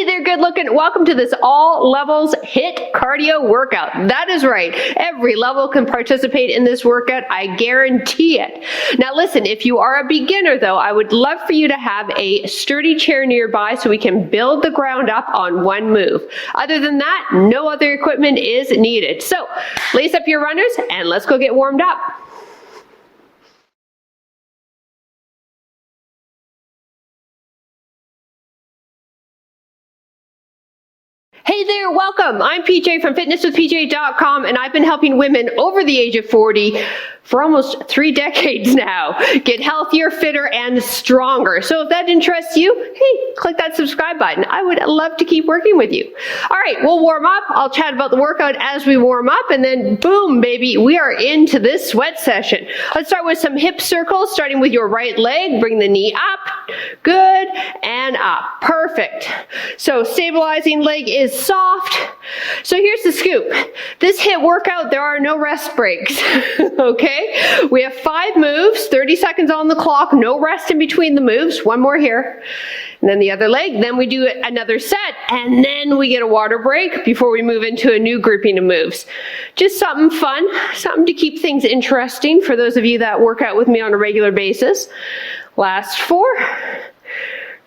there, good looking. Welcome to this all levels HIIT cardio workout. That is right. Every level can participate in this workout. I guarantee it. Now listen, if you are a beginner though, I would love for you to have a sturdy chair nearby so we can build the ground up on one move. Other than that, no other equipment is needed. So lace up your runners and let's go get warmed up. Hey there, welcome. I'm PJ from fitnesswithpj.com, and I've been helping women over the age of 40 for almost 3 decades now get healthier, fitter, and stronger. So if that interests you, hey, click that subscribe button. I would love to keep working with you. All right, we'll warm up. I'll chat about the workout as we warm up, and then boom, baby, we are into this sweat session. Let's start with some hip circles, starting with your right leg. Bring the knee up, good, and up. Perfect. So stabilizing leg is soft. So here's the scoop. This HIIT workout, there are no rest breaks, okay? We have 5 moves, 30 seconds on the clock, no rest in between the moves. One more here. And then the other leg, then we do another set, and then we get a water break before we move into a new grouping of moves. Just something fun, something to keep things interesting for those of you that work out with me on a regular basis. Last 4,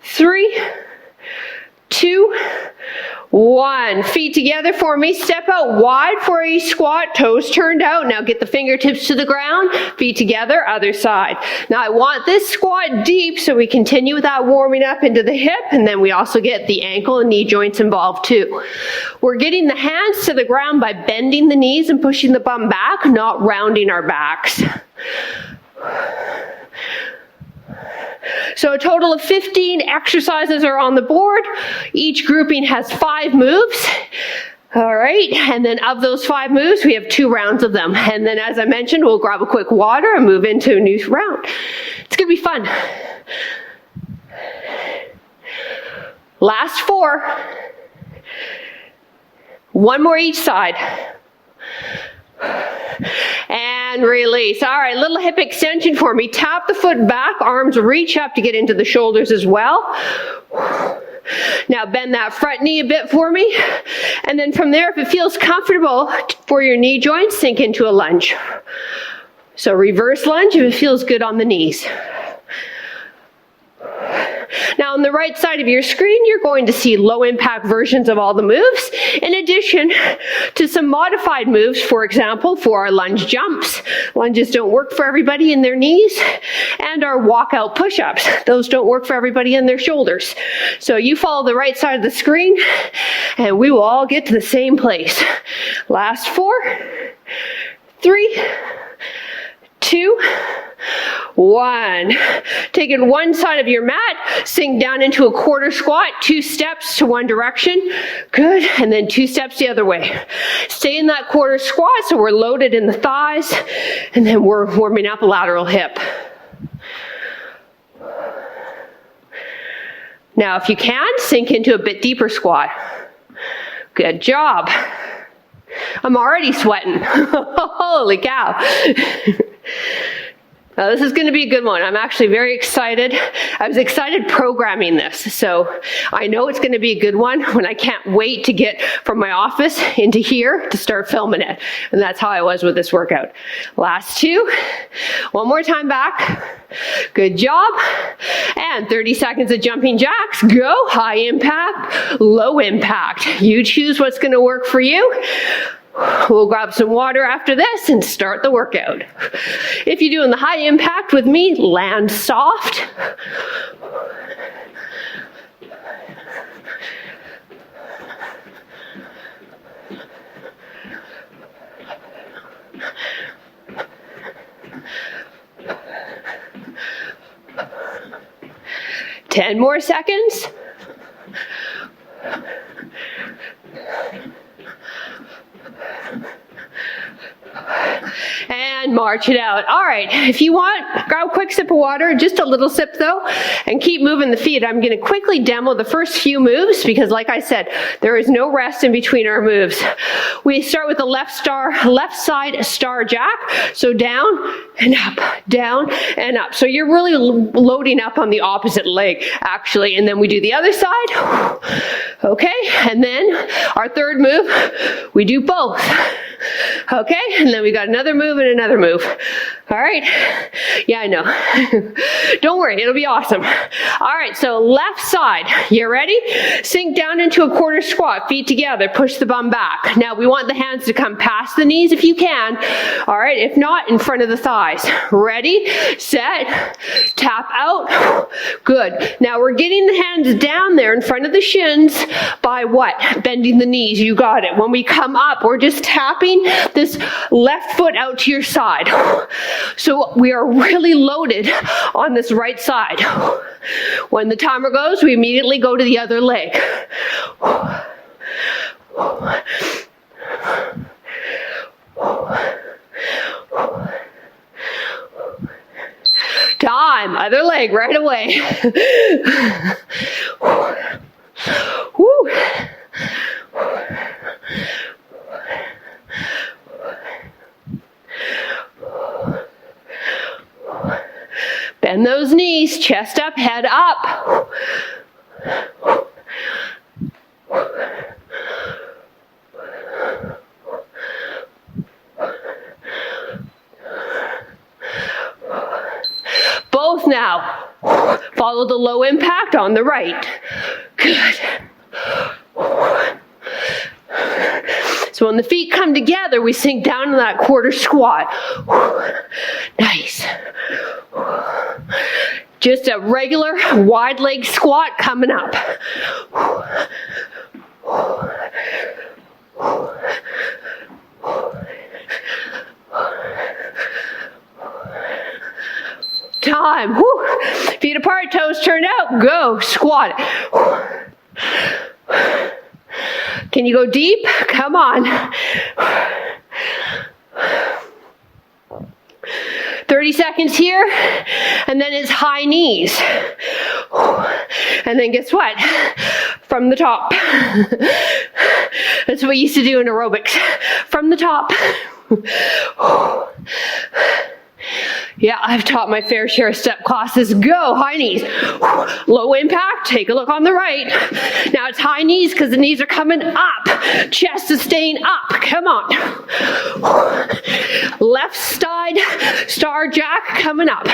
3, 2, 1. Feet together for me. Step out wide for a squat. Toes turned out. Now get the fingertips to the ground. Feet together. Other side. Now I want this squat deep so we continue with that warming up into the hip, and then we also get the ankle and knee joints involved too. We're getting the hands to the ground by bending the knees and pushing the bum back, not rounding our backs. So a total of 15 exercises are on the board. Each grouping has 5 moves. All right, and then of those 5 moves, we have 2 rounds of them. And then as I mentioned, we'll grab a quick water and move into a new round. It's gonna be fun. Last 4. 1 more each side. And release. All right, little hip extension for me. Tap the foot back, arms reach up to get into the shoulders as well. Now bend that front knee a bit for me. And then from there, if it feels comfortable for your knee joints, sink into a lunge. So reverse lunge if it feels good on the knees. Now on the right side of your screen, you're going to see low impact versions of all the moves, in addition to some modified moves, for example, for our lunge jumps. Lunges don't work for everybody in their knees, and our walkout push-ups. Those don't work for everybody in their shoulders. So you follow the right side of the screen, and we will all get to the same place. Last 4, 3, 2, 1. Taking one side of your mat, sink down into a quarter squat, 2 steps to one direction. Good, and then 2 steps the other way. Stay in that quarter squat so we're loaded in the thighs, and then we're warming up a lateral hip. Now if you can, sink into a bit deeper squat. Good job. I'm already sweating. Holy cow. Now this is going to be a good one. I'm actually very excited. I was excited programming this, so I know it's going to be a good one when I can't wait to get from my office into here to start filming it. And that's how I was with this workout. Last 2. One more time back. Good job. And 30 seconds of jumping jacks. Go. High impact, low impact. You choose what's going to work for you. We'll grab some water after this and start the workout. If you're doing the high impact with me, land soft. Ten more seconds. And march it out. All right, if you want, grab a quick sip of water, just a little sip though, and keep moving the feet. I'm going to quickly demo the first few moves because like I said, there is no rest in between our moves. We start with the left side star jack. So down and up. So you're really loading up on the opposite leg actually, and then we do the other side. Okay, and then our third move, we do both. Okay, and then we got another move and another move. All right, yeah, I know. Don't worry, it'll be awesome. All right, so left side, you ready? Sink down into a quarter squat, feet together, push the bum back. Now we want the hands to come past the knees if you can. All right, if not, in front of the thighs. Ready, set, tap out. Good. Now we're getting the hands down there in front of the shins by what? Bending the knees, you got it. When we come up, we're just tapping this left foot out to your side. So we are really loaded on this right side. When the timer goes, we immediately go to the other leg. Time, other leg right away. Woo. Bend those knees, chest up, head up. Both now. Follow the low impact on the right. Good. So when the feet come together, we sink down in that quarter squat. Nice. Just a regular wide leg squat coming up. Time. Woo. Feet apart, toes turned out. Go. Squat. Can you go deep? Come on. 30 seconds here, and then it's high knees. And then guess what? From the top. That's what we used to do in aerobics. From the top. Yeah, I've taught my fair share of step classes. Go, high knees. Low impact, take a look on the right. Now it's high knees because the knees are coming up. Chest is staying up, come on. Left side, star jack coming up.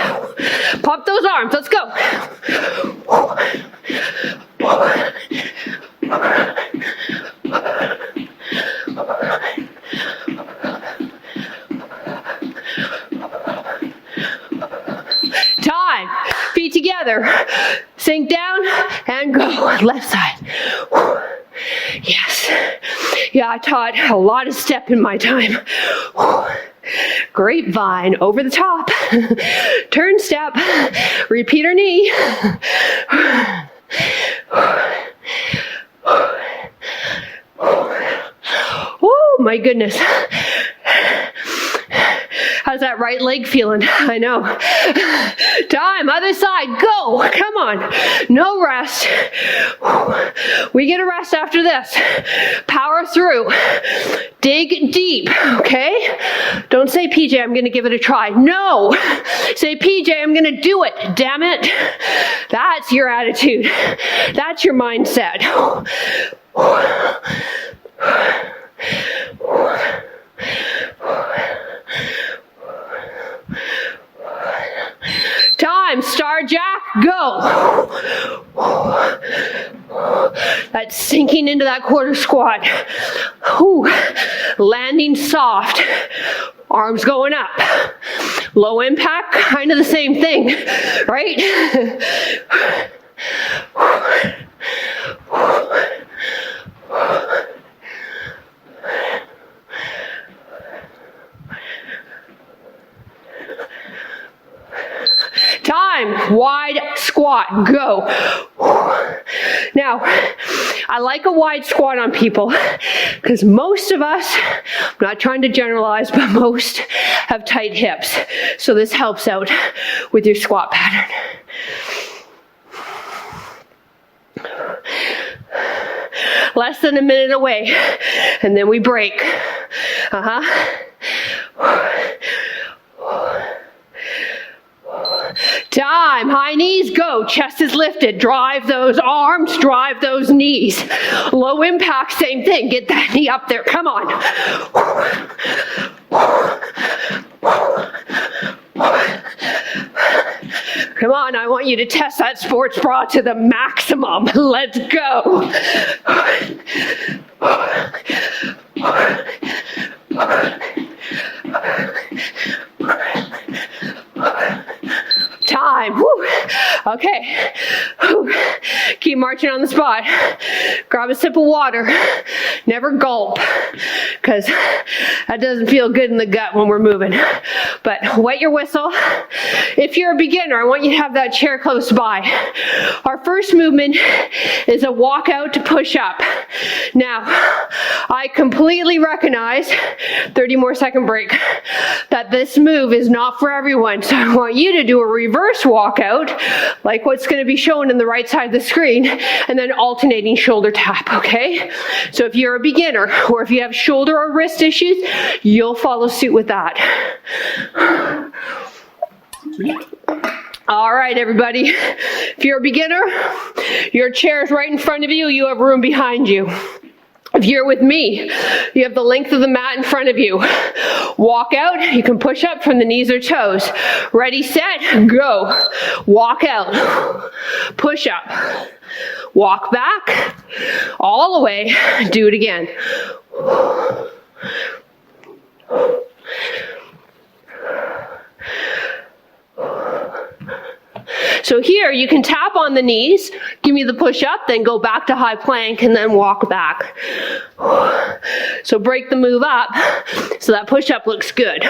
Pop those arms, let's go. Time. Feet together. Sink down and go. Left side. Yes. Yeah, I taught a lot of step in my time. Grapevine over the top. Turn step. Repeat our knee. Oh my goodness. How's that right leg feeling? I know. Time, other side, go. Come on. No rest. We get a rest after this. Power through. Dig deep, okay? Don't say, PJ, I'm going to give it a try. No. Say, PJ, I'm going to do it. Damn it. That's your attitude. That's your mindset. Time, star jack, go. That's sinking into that quarter squat. Whew. Landing soft. Arms going up. Low impact, kind of the same thing, right? Time, wide squat, go. Now, I like a wide squat on people because most of us, I'm not trying to generalize, but most have tight hips. So this helps out with your squat pattern. Less than a minute away, and then we break. Time. High knees, go. Chest is lifted. Drive those arms, drive those knees. Low impact, same thing. Get that knee up there. Come on. Come on, I want you to test that sports bra to the maximum. Let's go. Time. Woo. Okay. Woo. Keep marching on the spot. Grab a sip of water. Never gulp, because that doesn't feel good in the gut when we're moving. But wet your whistle. If you're a beginner, I want you to have that chair close by. Our first movement is a walkout to push up. Now, I completely recognize, 30 more second break, that this move is not for everyone. So I want you to do a reverse walkout, like what's going to be shown in the right side of the screen, and then alternating shoulder tap, okay? So if you're a beginner, or if you have shoulder or wrist issues, you'll follow suit with that. All right, everybody. If you're a beginner, your chair is right in front of you. You have room behind you. If you're with me, you have the length of the mat in front of you. Walk out. You can push up from the knees or toes. Ready, set, go. Walk out. Push up. Walk back. All the way. Do it again. So here you can tap on the knees, give me the push up, then go back to high plank and then walk back. So break the move up so that push up looks good.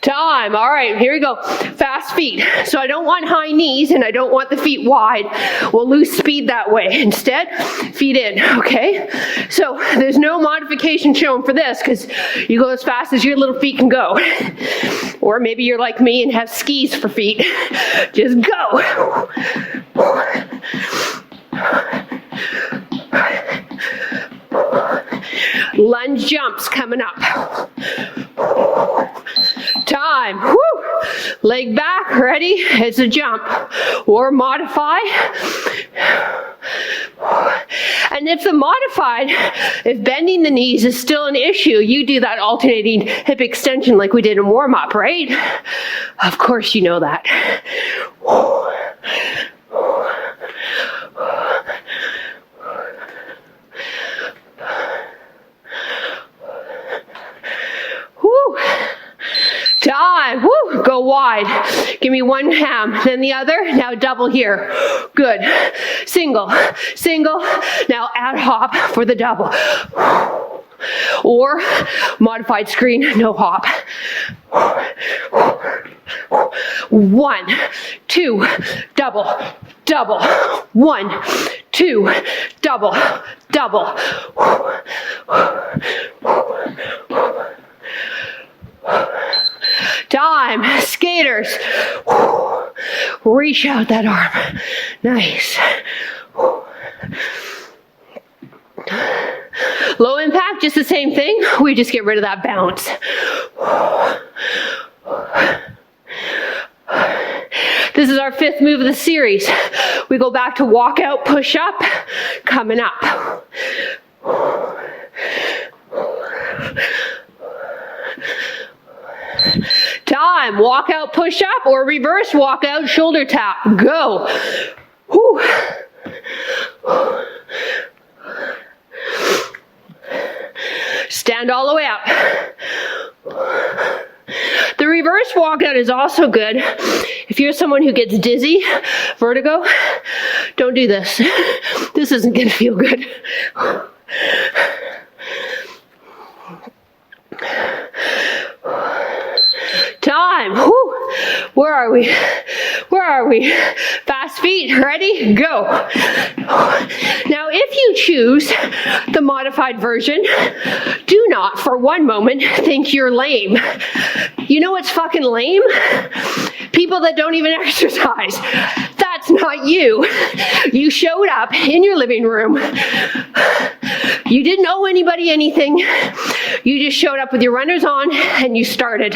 Time. All right, here we go. Fast feet. So I don't want high knees and I don't want the feet wide. We'll lose speed that way. Instead, feet in, okay? So there's no modification shown for this because you go as fast as your little feet can go. Or maybe you're like me and have skis for feet. Just go. Lunge jumps coming up. Time. Woo. Leg back. Ready? It's a jump. Or modify. And if the modified, if bending the knees is still an issue, you do that alternating hip extension like we did in warm-up, right? Of course you know that. Woo. Time. Woo. Go wide. Give me one ham, then the other. Now double here. Good. Single. Single. Now add hop for the double. Or modified screen, no hop. 1, 2, double, double. 1, 2, double, double. Time. Skaters. Reach out that arm. Nice. Low impact, just the same thing. We just get rid of that bounce. This is our 5th move of the series. We go back to walk out, push up, coming up. Time. Walk out, push up, or reverse walk out, shoulder tap. Go. Whew. Stand all the way up. The reverse walkout is also good. If you're someone who gets dizzy, vertigo, don't do this. This isn't going to feel good. Time. Whew. Where are we? Where are we? Fast feet. Ready? Go. Now, if you choose the modified version, do not for one moment think you're lame. You know what's fucking lame? People that don't even exercise. That's not you. You showed up in your living room. You didn't owe anybody anything. You just showed up with your runners on and you started.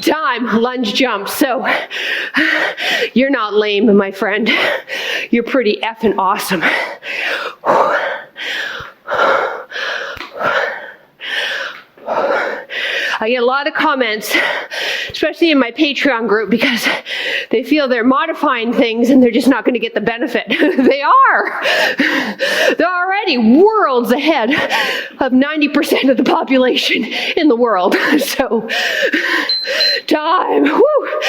Time, lunge jump. So you're not lame, my friend. You're pretty effing awesome. I get a lot of comments, especially in my Patreon group, because they feel they're modifying things and they're just not going to get the benefit. They are. They're already worlds ahead of 90% of the population in the world. So, time. Woo.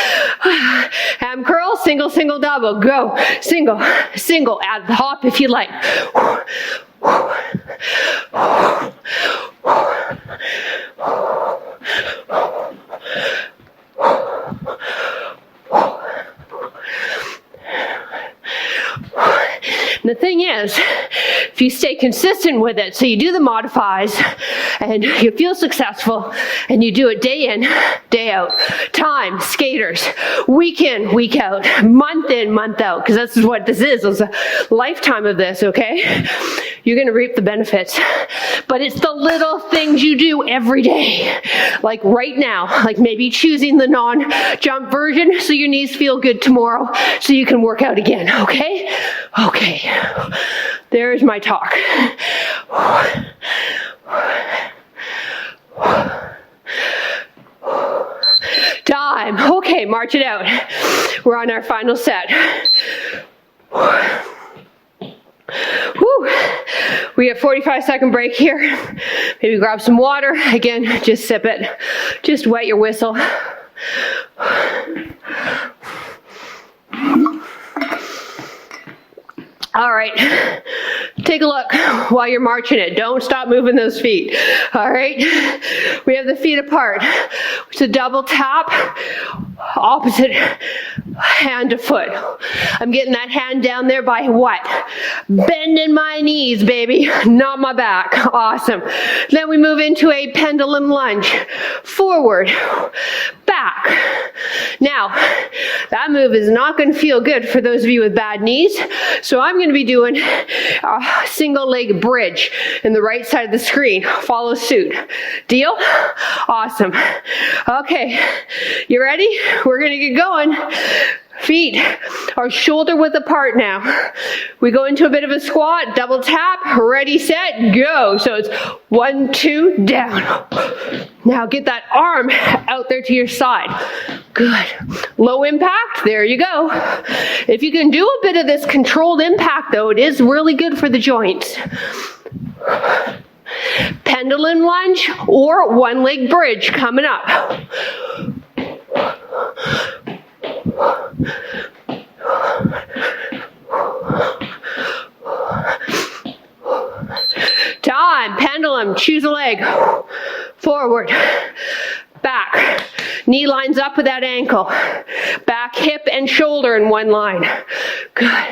Ham curl, single, single, double. Go. Single, single. Add the hop if you like. And the thing is, if you stay consistent with it, so you do the modifies and you feel successful and you do it day in, day out, time, skaters, week in, week out, month in, month out, because that's what this is. It's a lifetime of this, okay? You're going to reap the benefits. But it's the little things you do every day. Like right now, like maybe choosing the non-jump version so your knees feel good tomorrow so you can work out again, okay? Okay. There's my talk. Time. Okay, march it out. We're on our final set. Woo. We have 45-second break here. Maybe grab some water. Again, just sip it. Just wet your whistle. All right, take a look while you're marching it. Don't stop moving those feet. All right, we have the feet apart. It's a double tap, opposite hand to foot. I'm getting that hand down there by what? Bending my knees, baby, not my back. Awesome. Then we move into a pendulum lunge. Forward, back. Now, that move is not going to feel good for those of you with bad knees, so I'm going to be doing a single leg bridge in the right side of the screen. Follow suit. Deal? Awesome. Okay, you ready? We're going to get going. Feet are shoulder width apart now. We go into a bit of a squat, double tap, ready, set, go. So it's 1, 2, down. Now get that arm out there to your side. Good. Low impact, there you go. If you can do a bit of this controlled impact though, it is really good for the joints. Pendulum lunge or one leg bridge coming up. Time, pendulum, choose a leg. Forward, back. Knee lines up with that ankle. Back, hip, and shoulder in one line. Good.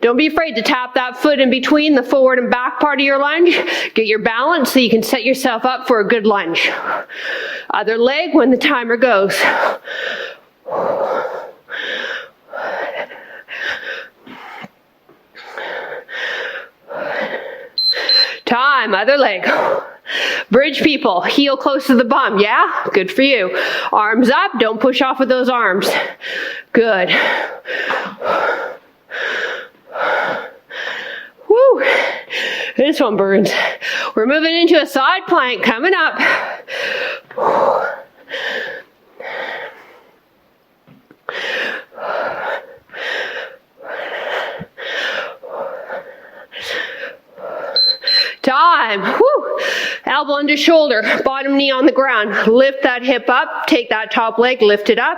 Don't be afraid to tap that foot in between the forward and back part of your lunge. Get your balance so you can set yourself up for a good lunge. Other leg when the timer goes. Time, other leg. Bridge people, heel close to the bum, yeah? Good for you. Arms up, don't push off with those arms. Good. Woo, this one burns. We're moving into a side plank coming up. Time. Woo. Elbow under shoulder, bottom knee on the ground. Lift that hip up, take that top leg, lift it up,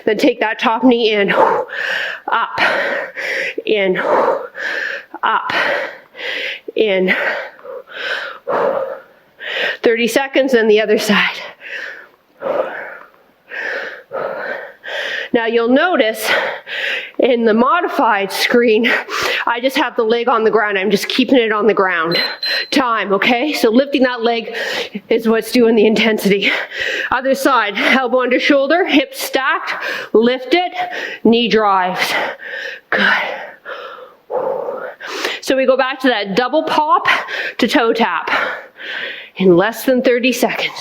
then take that top knee in. Up, in, up, in. 30 seconds, and the other side. Now you'll notice in the modified screen, I just have the leg on the ground. I'm just keeping it on the ground. Time, okay? So lifting that leg is what's doing the intensity. Other side, elbow under shoulder, hips stacked, lift it, knee drives. Good. So we go back to that double pop to toe tap. in less than 30 seconds.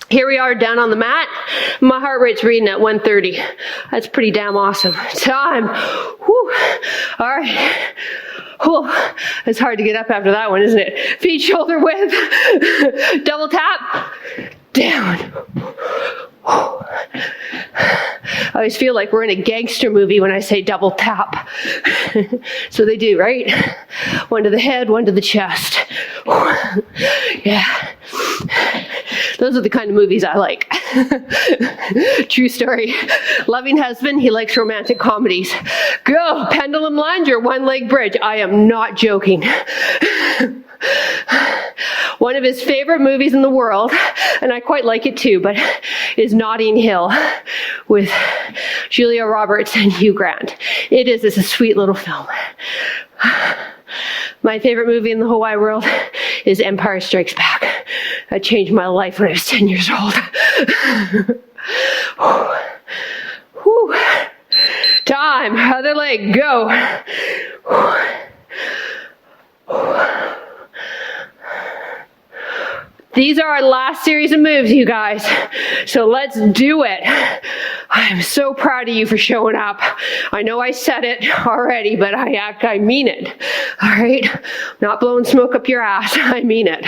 Here we are down on the mat. My heart rate's reading at 130. That's pretty damn awesome. Time. Whew. All right. Whew. It's hard to get up after that one, isn't it? Feet shoulder width. Double tap. Down. I always feel like we're in a gangster movie when I say double tap. So they do, right? One to the head, one to the chest. Yeah. Those are the kind of movies I like. True story. Loving husband, he likes romantic comedies. Go, pendulum lunge or one leg bridge. I am not joking. One of his favorite movies in the world, and I quite like it too, but is Notting Hill with Julia Roberts and Hugh Grant. It's a sweet little film. My favorite movie in the whole wide world is Empire Strikes Back. That changed my life when I was 10 years old. Whew. Time. Other leg. Go. These are our last series of moves, you guys. So let's do it. I'm so proud of you for showing up. I know I said it already, but I mean it. All right? I'm not blowing smoke up your ass. I mean it.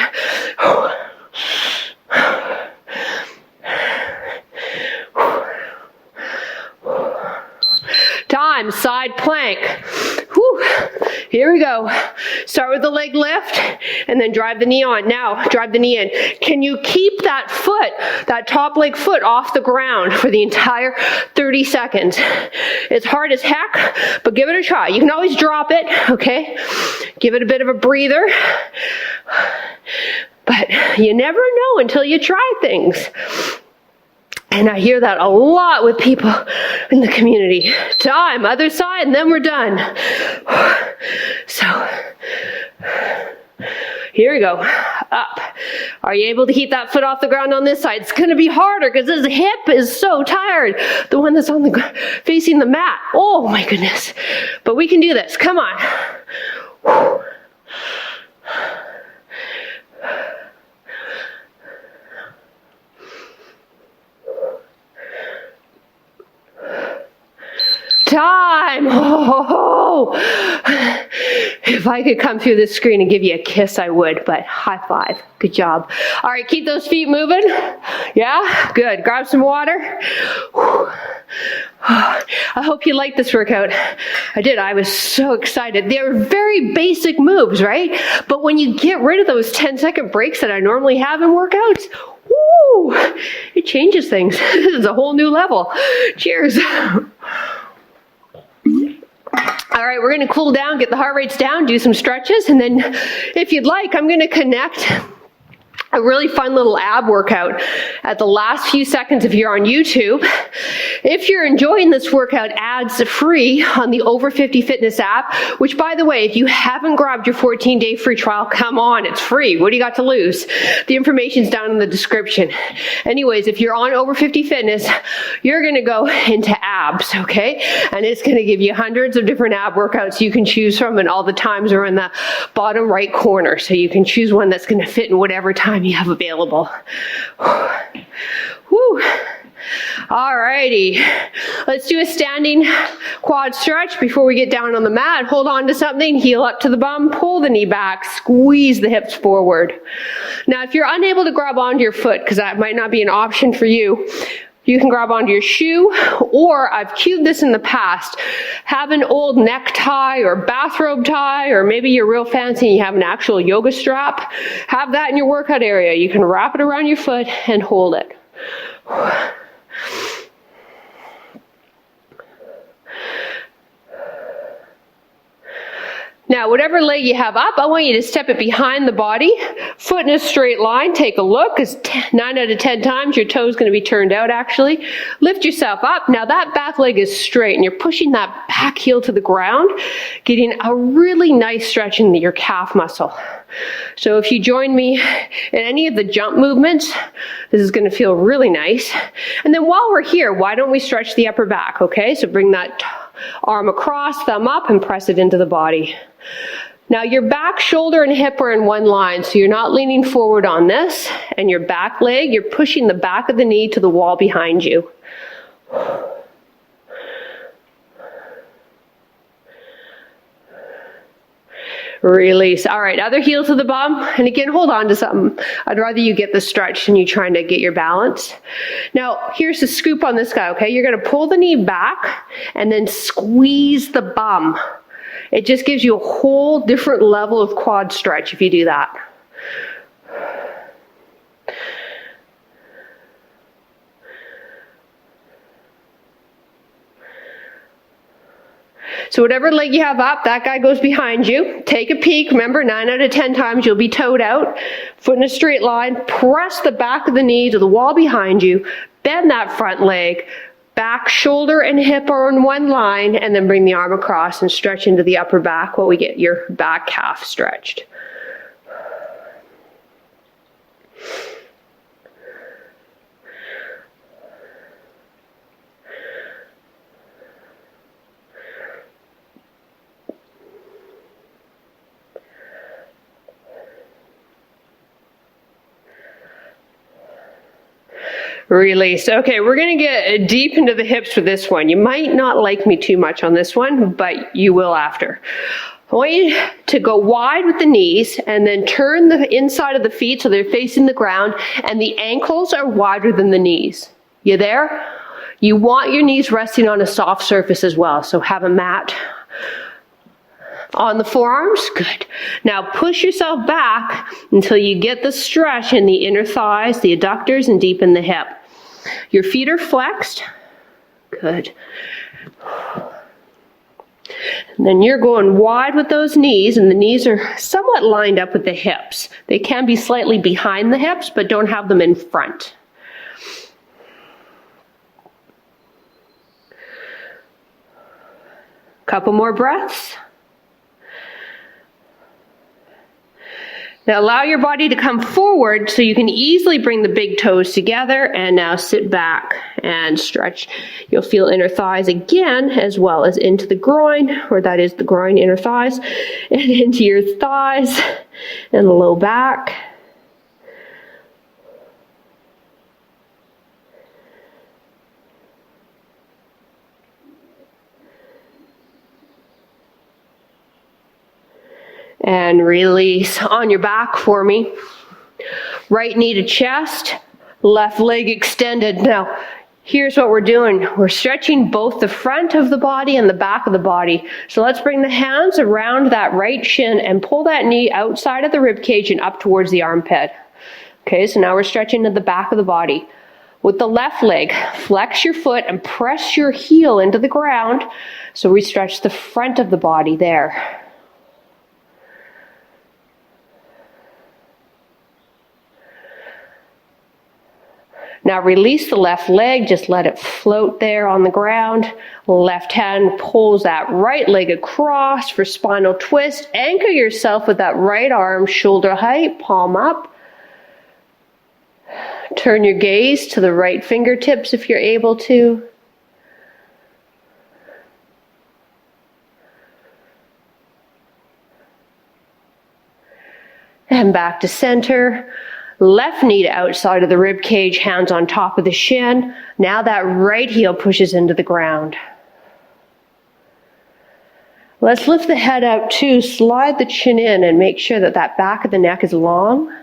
Time, side plank. Whew. Here we go. Start with the leg lift and then drive the knee on. Now, drive the knee in. Can you keep that foot, that top leg foot off the ground for the entire 30 seconds? It's hard as heck, but give it a try. You can always drop it, okay? Give it a bit of a breather. But you never know until you try things. And I hear that a lot with people in the community. Time, other side, and then we're done. So, here we go. Up. Are you able to keep that foot off the ground on this side? It's going to be harder because this hip is so tired. The one that's on the facing the mat. Oh my goodness. But we can do this. Come on. Time. Oh. If I could come through this screen and give you a kiss, I would, but high five. Good job. All right, keep those feet moving. Yeah, good. Grab some water. I hope you liked this workout. I did. I was so excited. They're very basic moves, right? But when you get rid of those 10-second breaks that I normally have in workouts, woo, it changes things. This is a whole new level. Cheers. All right, we're going to cool down, get the heart rates down, do some stretches, and then if you'd like, I'm going to connect a really fun little ab workout at the last few seconds if you're on YouTube. If you're enjoying this workout, ads free on the Over 50 Fitness app, which by the way, if you haven't grabbed your 14-day free trial, come on, it's free. What do you got to lose? The information's down in the description. Anyways, if you're on Over 50 Fitness, you're going to go into abs, okay? And it's going to give you hundreds of different ab workouts you can choose from, and all the times are in the bottom right corner. So you can choose one that's going to fit in whatever time you have available. Whew. All righty. Let's do a standing quad stretch before we get down on the mat. Hold on to something, heel up to the bum, pull the knee back, squeeze the hips forward. Now, if you're unable to grab onto your foot, because that might not be an option for you, you can grab onto your shoe, or I've cued this in the past, have an old necktie or bathrobe tie, or maybe you're real fancy and you have an actual yoga strap. Have that in your workout area. You can wrap it around your foot and hold it. Now, whatever leg you have up, I want you to step it behind the body, foot in a straight line. Take a look, because 9 out of 10 times your toe's going to be turned out, actually. Lift yourself up. Now, that back leg is straight, and you're pushing that back heel to the ground, getting a really nice stretch in your calf muscle. So if you join me in any of the jump movements, this is going to feel really nice. And then while we're here, why don't we stretch the upper back, okay? So bring that Arm across, thumb up, and press it into the body. Now your back, shoulder, and hip are in one line, so you're not leaning forward on this. And your back leg, you're pushing the back of the knee to the wall behind you. Release. All right, other heel to the bum. And again, hold on to something. I'd rather you get the stretch than you trying to get your balance. Now, here's the scoop on this guy, okay? You're gonna pull the knee back and then squeeze the bum. It just gives you a whole different level of quad stretch if you do that. So whatever leg you have up, that guy goes behind you. Take a peek. Remember, 9 out of 10 times you'll be toed out. Foot in a straight line. Press the back of the knee to the wall behind you. Bend that front leg. Back, shoulder, and hip are in one line. And then bring the arm across and stretch into the upper back while we get your back calf stretched. Release. Okay, we're going to get deep into the hips for this one. You might not like me too much on this one, but you will after. I want you to go wide with the knees and then turn the inside of the feet so they're facing the ground and the ankles are wider than the knees. You there? You want your knees resting on a soft surface as well, so have a mat on the forearms. Good. Now push yourself back until you get the stretch in the inner thighs, the adductors, and deepen the hip. Your feet are flexed. Good. And then you're going wide with those knees, and the knees are somewhat lined up with the hips. They can be slightly behind the hips, but don't have them in front. Couple more breaths. Now allow your body to come forward so you can easily bring the big toes together, and now sit back and stretch. You'll feel inner thighs again, as well as into the groin, or that is the groin, inner thighs, and into your thighs and the low back. And release. On your back for me. Right knee to chest, left leg extended. Now, here's what we're doing. We're stretching both the front of the body and the back of the body. So let's bring the hands around that right shin and pull that knee outside of the rib cage and up towards the armpit. Okay, so now we're stretching to the back of the body. With the left leg, flex your foot and press your heel into the ground. So we stretch the front of the body there. Now release the left leg, just let it float there on the ground. Left hand pulls that right leg across for spinal twist. Anchor yourself with that right arm, shoulder height, palm up. Turn your gaze to the right fingertips if you're able to. And back to center. Left knee to outside of the rib cage, hands on top of the shin. Now that right heel pushes into the ground. Let's lift the head out too. Slide the chin in and make sure that that back of the neck is long.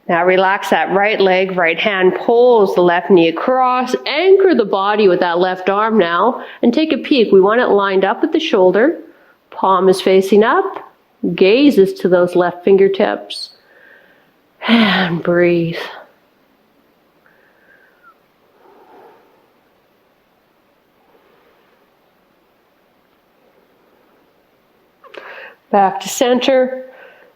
Now relax that right leg, right hand pulls the left knee across, anchor the body with that left arm now, and take a peek. We want it lined up at the shoulder, palm is facing up, gaze is to those left fingertips, and breathe. Back to center.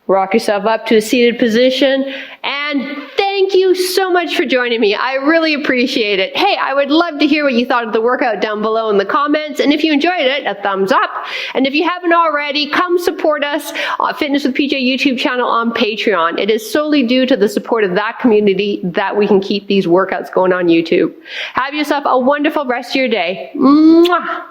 Rock yourself up to a seated position, and thank thank you so much for joining me. I really appreciate it. Hey, I would love to hear what you thought of the workout down below in the comments. And if you enjoyed it, a thumbs up. And if you haven't already, come support us on Fitness with PJ YouTube channel on Patreon. It is solely due to the support of that community that we can keep these workouts going on YouTube. Have yourself a wonderful rest of your day. Mwah!